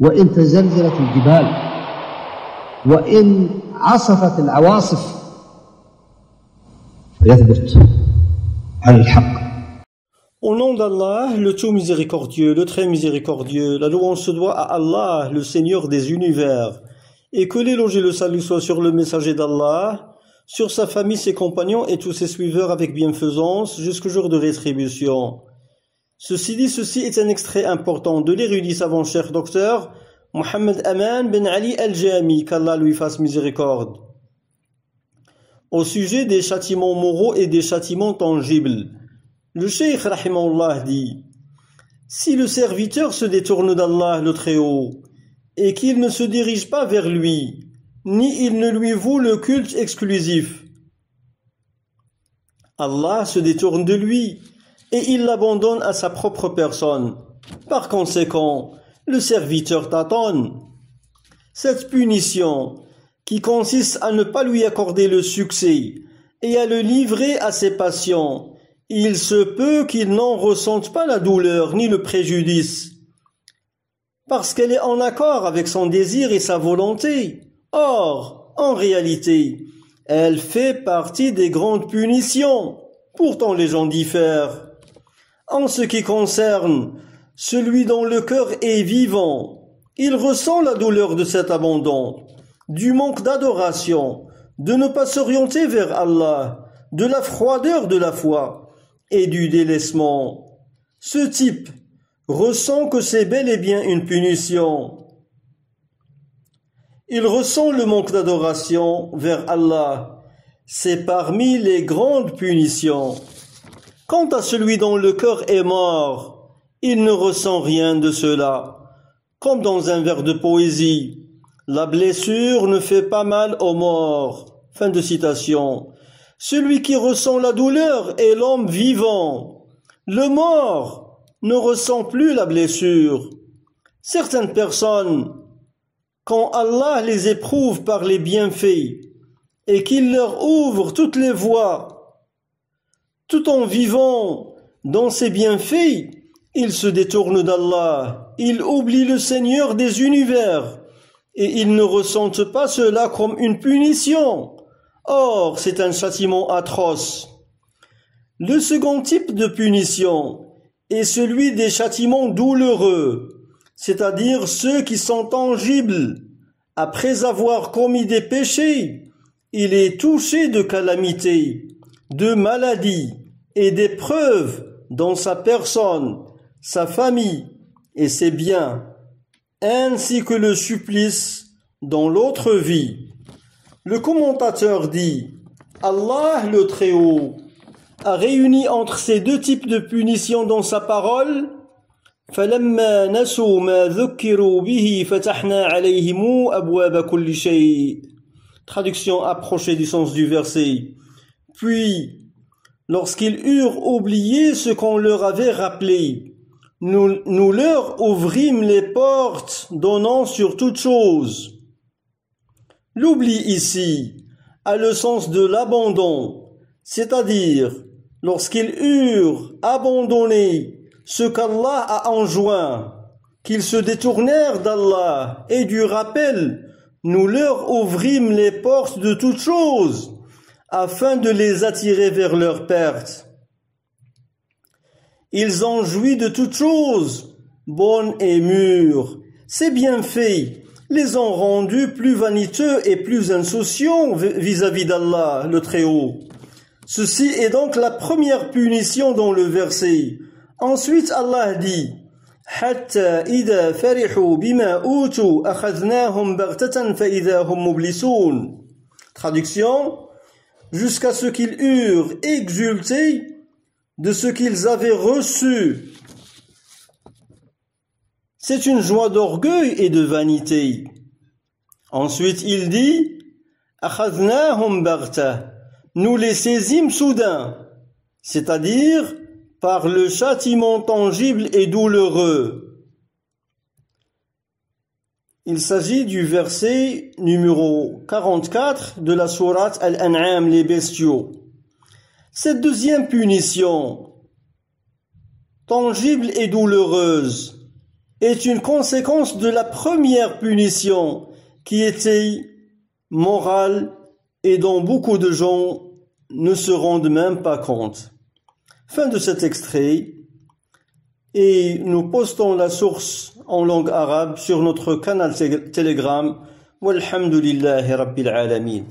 وإن تزلزلت الجبال وإن عصفت العواصف فيثبت على الحق. Au nom d'Allah, le tout miséricordieux, le très miséricordieux, la louange se doit à Allah, le Seigneur des univers, et que l'éloge et le salut soient sur le messager d'Allah, sur sa famille, ses compagnons et tous ses suiveurs avec bienfaisance jusqu'au jour de rétribution. Ceci est un extrait important de l'érudit savant cher docteur Mohammed Aman Ben Ali Al-Jami, qu'Allah lui fasse miséricorde, au sujet des châtiments moraux et des châtiments tangibles. Le cheikh rahimahullah dit: si le serviteur se détourne d'Allah le Très-Haut et qu'il ne se dirige pas vers lui, ni il ne lui voue le culte exclusif, Allah se détourne de lui et il l'abandonne à sa propre personne. Par conséquent, le serviteur tâtonne. Cette punition, qui consiste à ne pas lui accorder le succès et à le livrer à ses passions, il se peut qu'il n'en ressente pas la douleur ni le préjudice, parce qu'elle est en accord avec son désir et sa volonté. Or, en réalité, elle fait partie des grandes punitions. Pourtant les gens diffèrent. En ce qui concerne celui dont le cœur est vivant, il ressent la douleur de cet abandon, du manque d'adoration, de ne pas s'orienter vers Allah, de la froideur de la foi et du délaissement. Ce type ressent que c'est bel et bien une punition. Il ressent le manque d'adoration vers Allah. C'est parmi les grandes punitions. Quant à celui dont le cœur est mort, il ne ressent rien de cela. Comme dans un vers de poésie, la blessure ne fait pas mal au mort. Fin de citation. Celui qui ressent la douleur est l'homme vivant. Le mort ne ressent plus la blessure. Certaines personnes, quand Allah les éprouve par les bienfaits et qu'il leur ouvre toutes les voies, tout en vivant dans ces bienfaits, ils se détournent d'Allah, ils oublient le Seigneur des univers et ils ne ressentent pas cela comme une punition. Or, c'est un châtiment atroce. Le second type de punition est celui des châtiments douloureux, c'est-à-dire ceux qui sont tangibles. Après avoir commis des péchés, il est touché de calamités, de maladies et d'épreuves dans sa personne, sa famille et ses biens, ainsi que le supplice dans l'autre vie. Le commentateur dit: Allah le Très-Haut a réuni entre ces deux types de punitions dans sa parole. فَلَمَّا نَسُوا مَا ذُكِّرُوا بِهِ فَتَحْنَا عَلَيْهِمْ أَبْوَابَ كُلِّ شَيْءٍ. Traduction approchée du sens du verset. Puis, lorsqu'ils eurent oublié ce qu'on leur avait rappelé, nous leur ouvrîmes les portes donnant sur toute chose. L'oubli ici a le sens de l'abandon, c'est-à-dire lorsqu'ils eurent abandonné ce qu'Allah a enjoint, qu'ils se détournèrent d'Allah et du rappel, nous leur ouvrîmes les portes de toutes choses afin de les attirer vers leur perte. Ils ont joui de toutes choses, bonnes et mûres. Ces bienfaits les ont rendus plus vaniteux et plus insouciants vis-à-vis d'Allah, le Très-Haut. Ceci est donc la première punition dans le verset. Ensuite, Allah dit: حَتَّى إِذَا فَرِحُوا بِمَا أُوتُوا أَخَذْنَاهُمْ بَغْتَةً فَإِذَا هُمْ مُبْلِسُونَ. Traduction: jusqu'à ce qu'ils eurent exulté de ce qu'ils avaient reçu. C'est une joie d'orgueil et de vanité. Ensuite, il dit: أَخَذْنَاهُمْ بَغْتَةً. Nous les saisîmes soudain, c'est-à-dire par le châtiment tangible et douloureux. Il s'agit du verset numéro 44 de la sourate Al-An'am, les bestiaux. Cette deuxième punition, tangible et douloureuse, est une conséquence de la première punition qui était morale et dont beaucoup de gens ne se rendent même pas compte. Fin de cet extrait, et nous postons la source en langue arabe sur notre canal Telegram. Walhamdulillahi Rabbil Alamin.